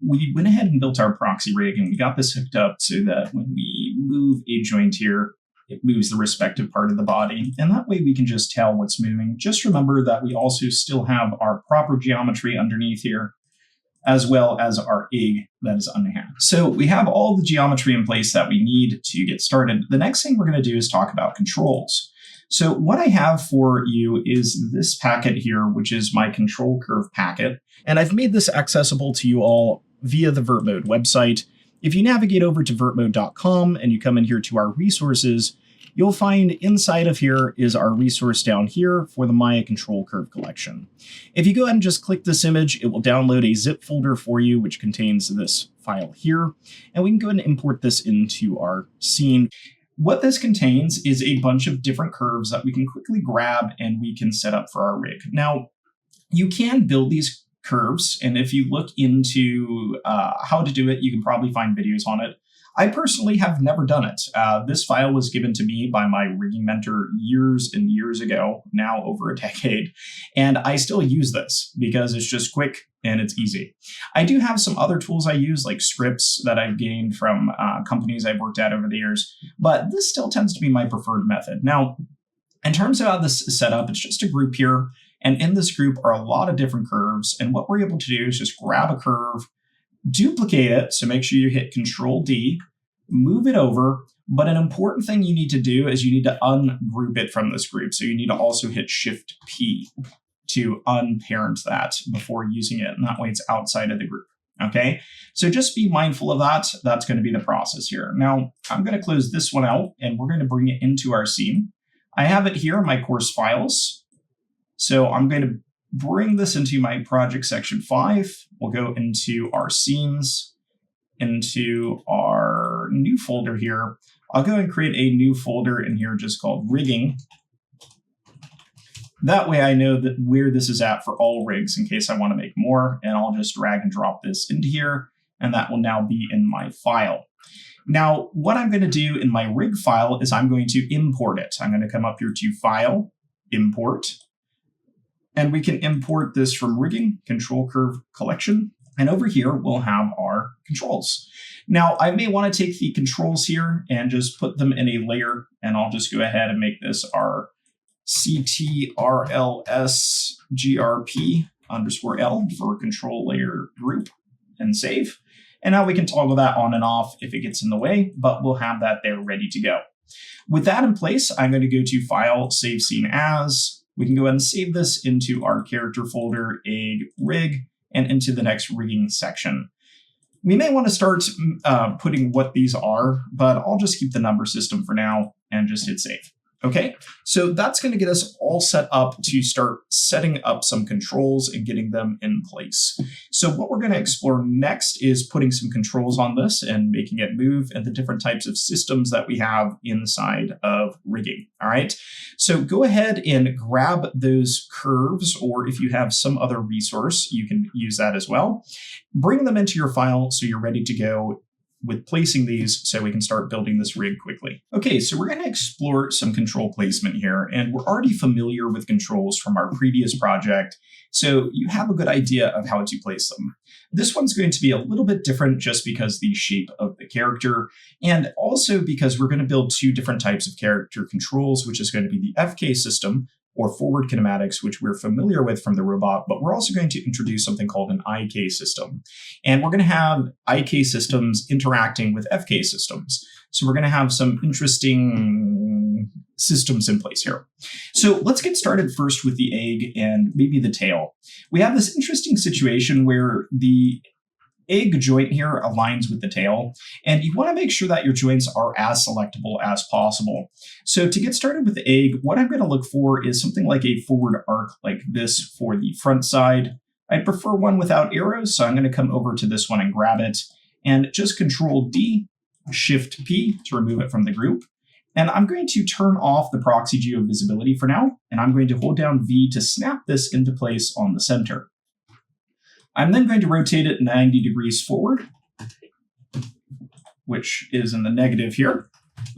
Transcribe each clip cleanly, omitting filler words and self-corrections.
we went ahead and built our proxy rig, and we got this hooked up so that when we move a joint here, it moves the respective part of the body. And that way we can just tell what's moving. Just remember that we also still have our proper geometry underneath here, as well as our egg that is underhand. So we have all the geometry in place that we need to get started. The next thing we're going to do is talk about controls. So what I have for you is this packet here, which is my control curve packet. And I've made this accessible to you all via the Vertmode website. If you navigate over to vertmode.com and you come in here to our resources, you'll find inside of here is our resource down here for the Maya control curve collection. If you go ahead and just click this image, it will download a zip folder for you, which contains this file here. And we can go ahead and import this into our scene. What this contains is a bunch of different curves that we can quickly grab and we can set up for our rig. Now, you can build these curves, and if you look into how to do it, you can probably find videos on it. I personally have never done it. This file was given to me by my rigging mentor years and years ago, now over a decade, and I still use this because it's just quick and it's easy. I do have some other tools I use, like scripts that I've gained from companies I've worked at over the years, but this still tends to be my preferred method. Now, in terms of how this is set up, it's just a group here, and in this group are a lot of different curves, and what we're able to do is just grab a curve, duplicate it, so make sure you hit Control D, move it over, but an important thing you need to do is you need to ungroup it from this group. So you need to also hit Shift P to unparent that before using it, and that way it's outside of the group, okay? So just be mindful of that. That's going to be the process here. Now, I'm going to close this one out, and we're going to bring it into our scene. I have it here in my course files, so I'm going to bring this into my project section 5. We'll go into our scenes, into our new folder here. I'll go and create a new folder in here just called rigging. That way I know that where this is at for all rigs in case I want to make more, and I'll just drag and drop this into here, and that will now be in my file. Now, what I'm going to do in my rig file is I'm going to import it. I'm going to come up here to File, Import, and we can import this from Rigging, Control Curve Collection. And over here, we'll have our controls. Now, I may want to take the controls here and just put them in a layer, and I'll just go ahead and make this our CTRLSGRP_L for control layer group and save. And now we can toggle that on and off if it gets in the way, but we'll have that there ready to go. With that in place, I'm going to go to File, Save Scene As. We can go ahead and save this into our character folder, egg, rig, and into the next rigging section. We may want to start putting what these are, but I'll just keep the number system for now and just hit save. Okay, so that's going to get us all set up to start setting up some controls and getting them in place. So what we're going to explore next is putting some controls on this and making it move, and the different types of systems that we have inside of rigging. All right, so go ahead and grab those curves, or if you have some other resource, you can use that as well. Bring them into your file so you're ready to go with placing these so we can start building this rig quickly. Okay, so we're going to explore some control placement here, and we're already familiar with controls from our previous project, so you have a good idea of how to place them. This one's going to be a little bit different just because the shape of the character, and also because we're going to build two different types of character controls, which is going to be the FK system, or forward kinematics, which we're familiar with from the robot, but we're also going to introduce something called an IK system. And we're going to have IK systems interacting with FK systems. So we're going to have some interesting systems in place here. So let's get started first with the egg and maybe the tail. We have this interesting situation where the egg joint here aligns with the tail, and you want to make sure that your joints are as selectable as possible. So to get started with the egg, what I'm going to look for is something like a forward arc like this for the front side. I prefer one without arrows, so I'm going to come over to this one and grab it, and just Control D, Shift P to remove it from the group. And I'm going to turn off the proxy geo visibility for now, and I'm going to hold down V to snap this into place on the center. I'm then going to rotate it 90 degrees forward, which is in the negative here.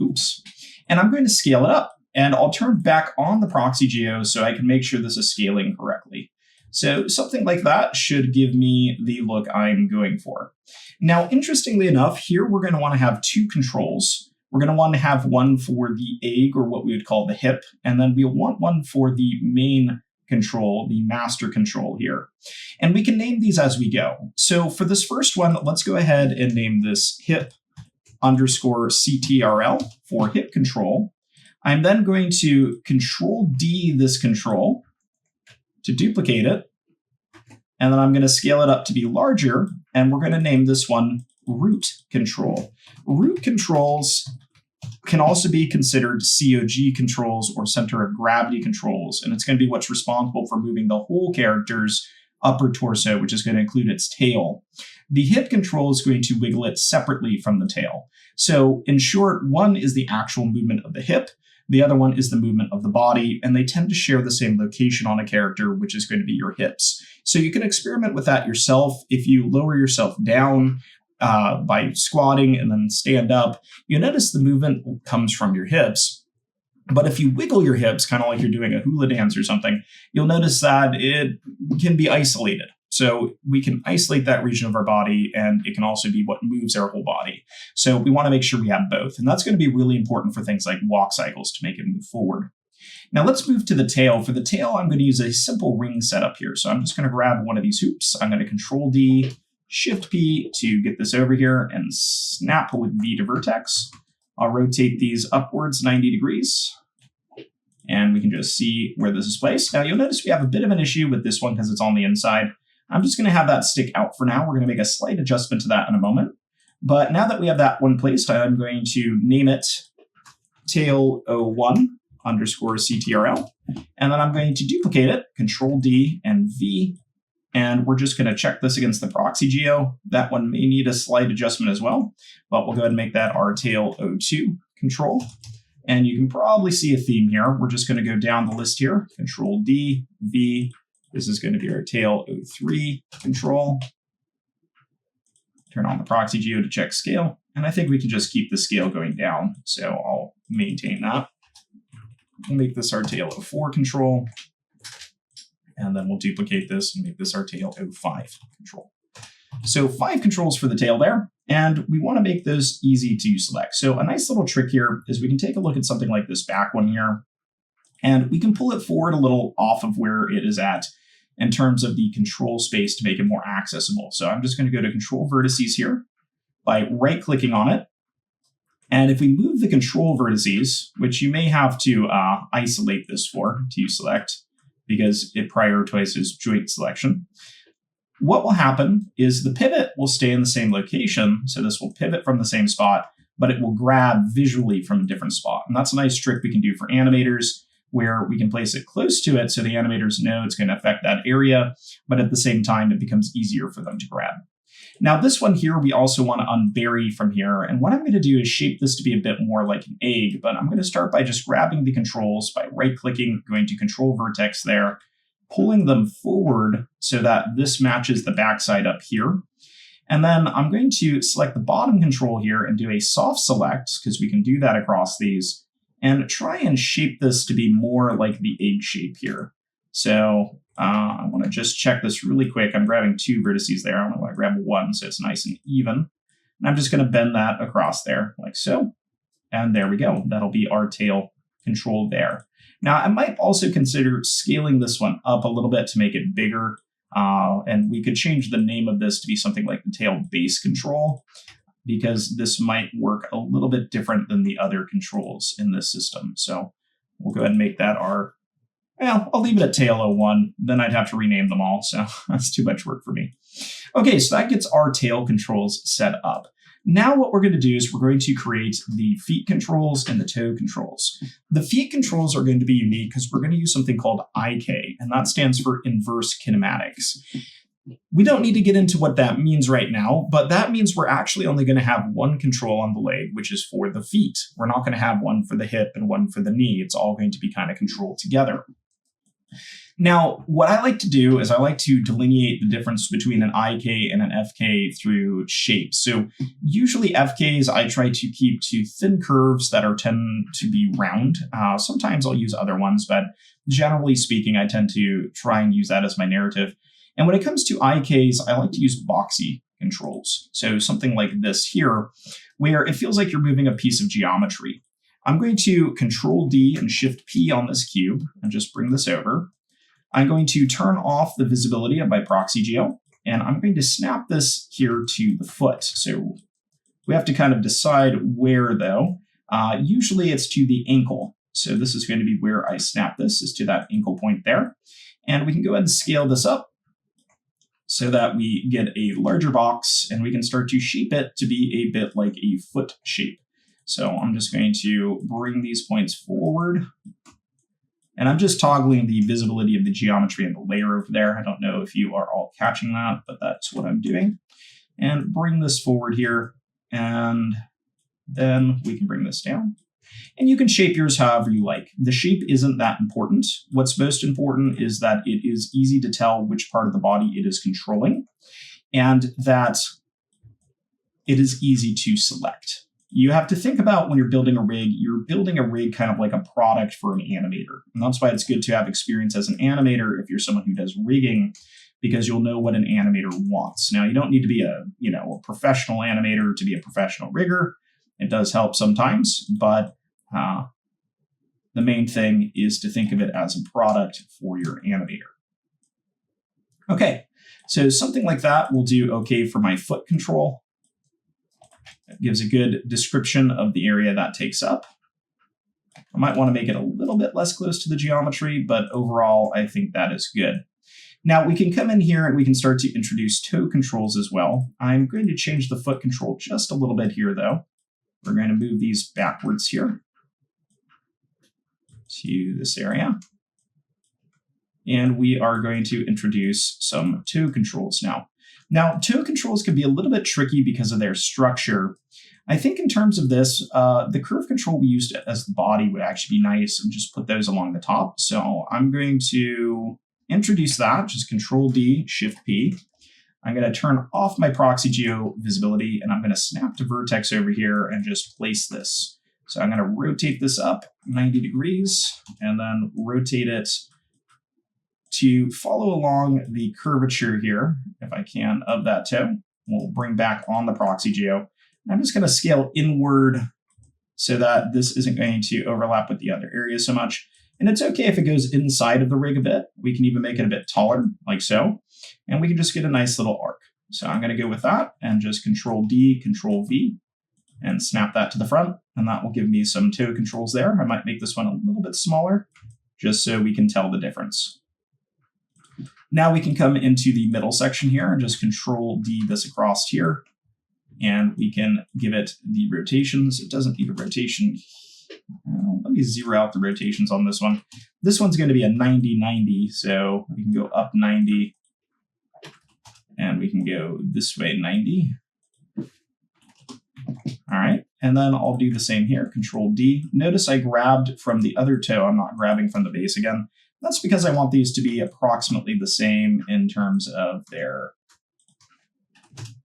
Oops. And I'm going to scale it up, and I'll turn back on the proxy geo so I can make sure this is scaling correctly. So something like that should give me the look I'm going for. Now, interestingly enough, here we're going to want to have two controls. We're going to want to have one for the egg, or what we would call the hip, and then we'll want one for the main control, the master control here. And we can name these as we go. So for this first one, let's go ahead and name this hip underscore CTRL for hip control. I'm then going to Control D this control to duplicate it. And then I'm going to scale it up to be larger. And we're going to name this one root control. Root controls can also be considered COG controls or center of gravity controls. And it's going to be what's responsible for moving the whole character's upper torso, which is going to include its tail. The hip control is going to wiggle it separately from the tail. So in short, one is the actual movement of the hip. The other one is the movement of the body, and they tend to share the same location on a character, which is going to be your hips. So you can experiment with that yourself. If you lower yourself down by squatting and then stand up, you notice the movement comes from your hips. But if you wiggle your hips, kind of like you're doing a hula dance or something, you'll notice that it can be isolated. So we can isolate that region of our body, and it can also be what moves our whole body. So we want to make sure we have both. And that's going to be really important for things like walk cycles to make it move forward. Now let's move to the tail. For the tail, I'm going to use a simple ring setup here. So I'm just going to grab one of these hoops. I'm going to Control D, Shift P to get this over here and snap with V to vertex. I'll rotate these upwards 90 degrees. And we can just see where this is placed. Now you'll notice we have a bit of an issue with this one because it's on the inside. I'm just going to have that stick out for now. We're going to make a slight adjustment to that in a moment. But now that we have that one placed, I'm going to name it tail01 underscore CTRL. And then I'm going to duplicate it, Control D and V. And we're just going to check this against the proxy geo. That one may need a slight adjustment as well, but we'll go ahead and make that our tail02 control. And you can probably see a theme here. We're just going to go down the list here, Control D, V. This is going to be our tail03 control. Turn on the proxy geo to check scale. And I think we can just keep the scale going down. So I'll maintain that. We'll make this our tail04 control. And then we'll duplicate this and make this our tail05 control. So 5 controls for the tail there. And we want to make those easy to select. So a nice little trick here is we can take a look at something like this back one here. And we can pull it forward a little off of where it is at in terms of the control space to make it more accessible. So I'm just going to go to Control Vertices here by right-clicking on it. And if we move the control vertices, which you may have to isolate this for to select because it prioritizes joint selection, what will happen is the pivot will stay in the same location. So this will pivot from the same spot, but it will grab visually from a different spot. And that's a nice trick we can do for animators, where we can place it close to it so the animators know it's going to affect that area, but at the same time, it becomes easier for them to grab. Now this one here, we also want to unbury from here. And what I'm going to do is shape this to be a bit more like an egg, but I'm going to start by just grabbing the controls by right-clicking, going to Control Vertex there, pulling them forward so that this matches the backside up here. And then I'm going to select the bottom control here and do a soft select, because we can do that across these, and try and shape this to be more like the egg shape here. So I want to just check this really quick. I'm grabbing 2 vertices there. I only want to grab 1 so it's nice and even. And I'm just going to bend that across there like so. And there we go. That'll be our tail control there. Now, I might also consider scaling this one up a little bit to make it bigger. And we could change the name of this to be something like the tail base control, because this might work a little bit different than the other controls in this system. So we'll go ahead and make that our, well, I'll leave it at tail01. Then I'd have to rename them all. So that's too much work for me. Okay, so that gets our tail controls set up. Now what we're going to do is we're going to create the feet controls and the toe controls. The feet controls are going to be unique because we're going to use something called IK, and that stands for inverse kinematics. We don't need to get into what that means right now, but that means we're actually only going to have one control on the leg, which is for the feet. We're not going to have one for the hip and one for the knee. It's all going to be kind of controlled together. Now, what I like to do is I like to delineate the difference between an IK and an FK through shape. So usually FKs I try to keep to thin curves that tend to be round. Sometimes I'll use other ones, but generally speaking, I tend to try and use that as my narrative. And when it comes to IKs, I like to use boxy controls. So something like this here, where it feels like you're moving a piece of geometry. I'm going to Control D and Shift P on this cube and just bring this over. I'm going to turn off the visibility of my proxy geo, and I'm going to snap this here to the foot. So we have to kind of decide where, though. Usually it's to the ankle. So this is going to be where I snap this, is to that ankle point there. And we can go ahead and scale this up so that we get a larger box, and we can start to shape it to be a bit like a foot shape. So I'm just going to bring these points forward. And I'm just toggling the visibility of the geometry and the layer over there. I don't know if you are all catching that, but that's what I'm doing. And bring this forward here, and then we can bring this down. And you can shape yours however you like. The shape isn't that important. What's most important is that it is easy to tell which part of the body it is controlling, and that it is easy to select. You have to think about when you're building a rig, you're building a rig kind of like a product for an animator. And that's why it's good to have experience as an animator if you're someone who does rigging, because you'll know what an animator wants. Now, you don't need to be a professional animator to be a professional rigger. It does help sometimes, but the main thing is to think of it as a product for your animator. Okay, so something like that will do okay for my foot control. It gives a good description of the area that takes up. I might want to make it a little bit less close to the geometry, but overall, I think that is good. Now we can come in here and we can start to introduce toe controls as well. I'm going to change the foot control just a little bit here, though. We're going to move these backwards here to this area. And we are going to introduce some toe controls now. Now, toe controls can be a little bit tricky because of their structure. I think in terms of this, the curve control we used as the body would actually be nice, and just put those along the top. So I'm going to introduce that, just Control D, Shift P. I'm going to turn off my proxy geo visibility, and I'm going to snap to vertex over here and just place this. So I'm going to rotate this up 90 degrees and then rotate it to follow along the curvature here, if I can, of that toe. We'll bring back on the proxy geo. And I'm just going to scale inward so that this isn't going to overlap with the other areas so much. And it's okay if it goes inside of the rig a bit. We can even make it a bit taller, like so. And we can just get a nice little arc. So I'm going to go with that and just Control D, Control V, and snap that to the front. And that will give me some toe controls there. I might make this one a little bit smaller, just so we can tell the difference. Now we can come into the middle section here and just Control D this across here. And we can give it the rotations. It doesn't need a rotation. Let me zero out the rotations on this one. This one's going to be a 90-90, so we can go up 90. And we can go this way 90. All right, and then I'll do the same here, Control D. Notice I grabbed from the other toe. I'm not grabbing from the base again. That's because I want these to be approximately the same in terms of their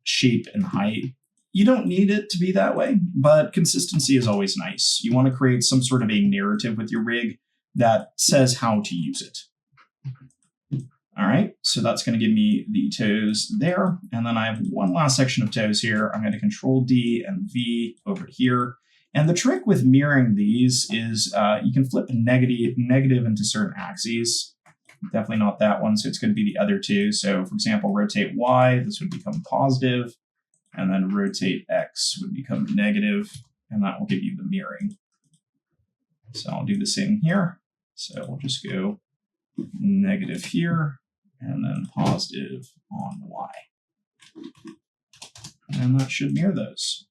shape and height. You don't need it to be that way, but consistency is always nice. You want to create some sort of a narrative with your rig that says how to use it. All right, so that's going to give me the toes there. And then I have one last section of toes here. I'm going to Control D and V over here. And the trick with mirroring these is you can flip negative into certain axes. Definitely not that one, so it's going to be the other two. So for example, rotate Y, this would become positive, and then rotate X would become negative, and that will give you the mirroring. So I'll do the same here. So we'll just go negative here, and then positive on Y. And that should mirror those.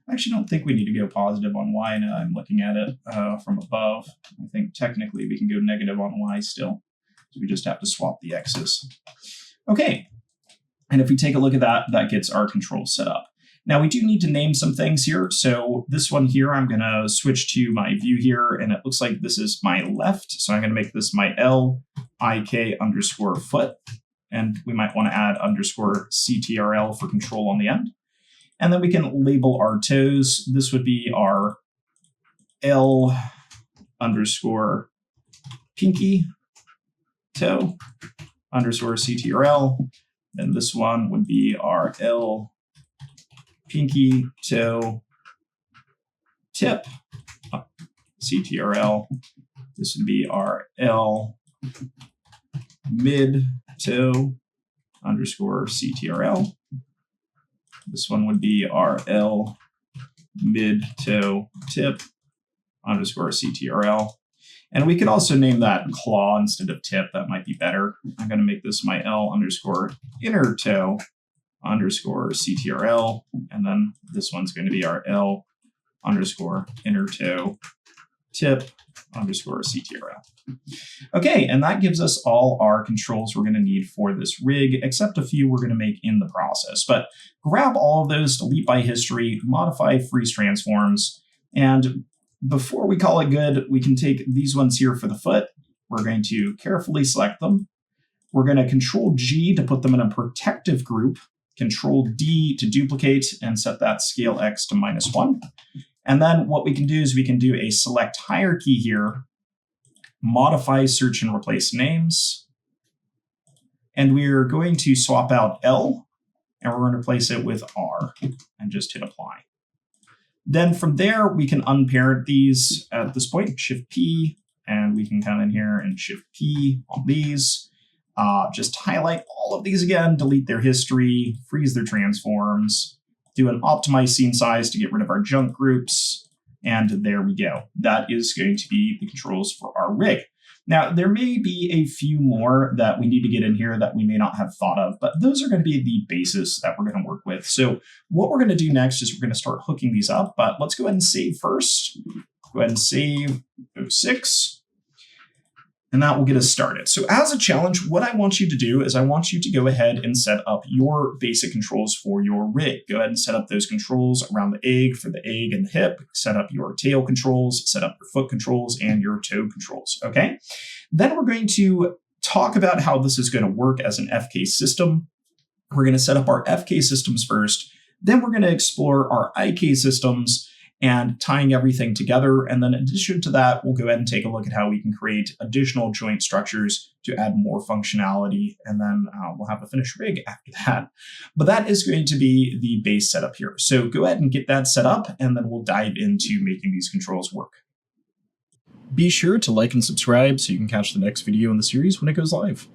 I actually don't think we need to go positive on Y now. I'm looking at it from above. I think technically we can go negative on Y still. So we just have to swap the X's. Okay, and if we take a look at that, that gets our control set up. Now we do need to name some things here. So this one here, I'm going to switch to my view here, and it looks like this is my left. So I'm going to make this my L. ik_foot. And we might want to add _CTRL for control on the end. And then we can label our toes. This would be our L_pinky toe _CTRL. Then this one would be our L pinky toe tip CTRL. This would be our L mid toe _CTRL. This one would be our L mid toe tip _CTRL. And we could also name that claw instead of tip. That might be better. I'm going to make this my L_inner toe _CTRL. And then this one's going to be our L_inner toe tip _CTRL. Okay, and that gives us all our controls we're going to need for this rig, except a few we're going to make in the process. But grab all of those, delete by history, modify freeze transforms, and before we call it good, we can take these ones here for the foot. We're going to carefully select them. We're going to Control G to put them in a protective group, Control D to duplicate and set that scale X to -1. And then what we can do is we can do a select hierarchy here, modify search and replace names. And we're going to swap out L and we're going to replace it with R and just hit apply. Then from there, we can unparent these at this point, Shift P, and we can come in here and Shift P on these. Just highlight all of these again, delete their history, freeze their transforms, do an optimize scene size to get rid of our junk groups, and there we go. That is going to be the controls for our rig. Now, there may be a few more that we need to get in here that we may not have thought of, but those are going to be the basis that we're going to work with. So what we're going to do next is we're going to start hooking these up, but let's go ahead and save first. Go ahead and save 06. And that will get us started. So as a challenge, what I want you to do is I want you to go ahead and set up your basic controls for your rig. Go ahead and set up those controls around the egg for the egg and the hip, set up your tail controls, set up your foot controls and your toe controls, okay? Then we're going to talk about how this is going to work as an FK system. We're going to set up our FK systems first. Then we're going to explore our IK systems and tying everything together. And then in addition to that, we'll go ahead and take a look at how we can create additional joint structures to add more functionality. And then we'll have a finished rig after that. But that is going to be the base setup here. So go ahead and get that set up, and then we'll dive into making these controls work. Be sure to like and subscribe so you can catch the next video in the series when it goes live.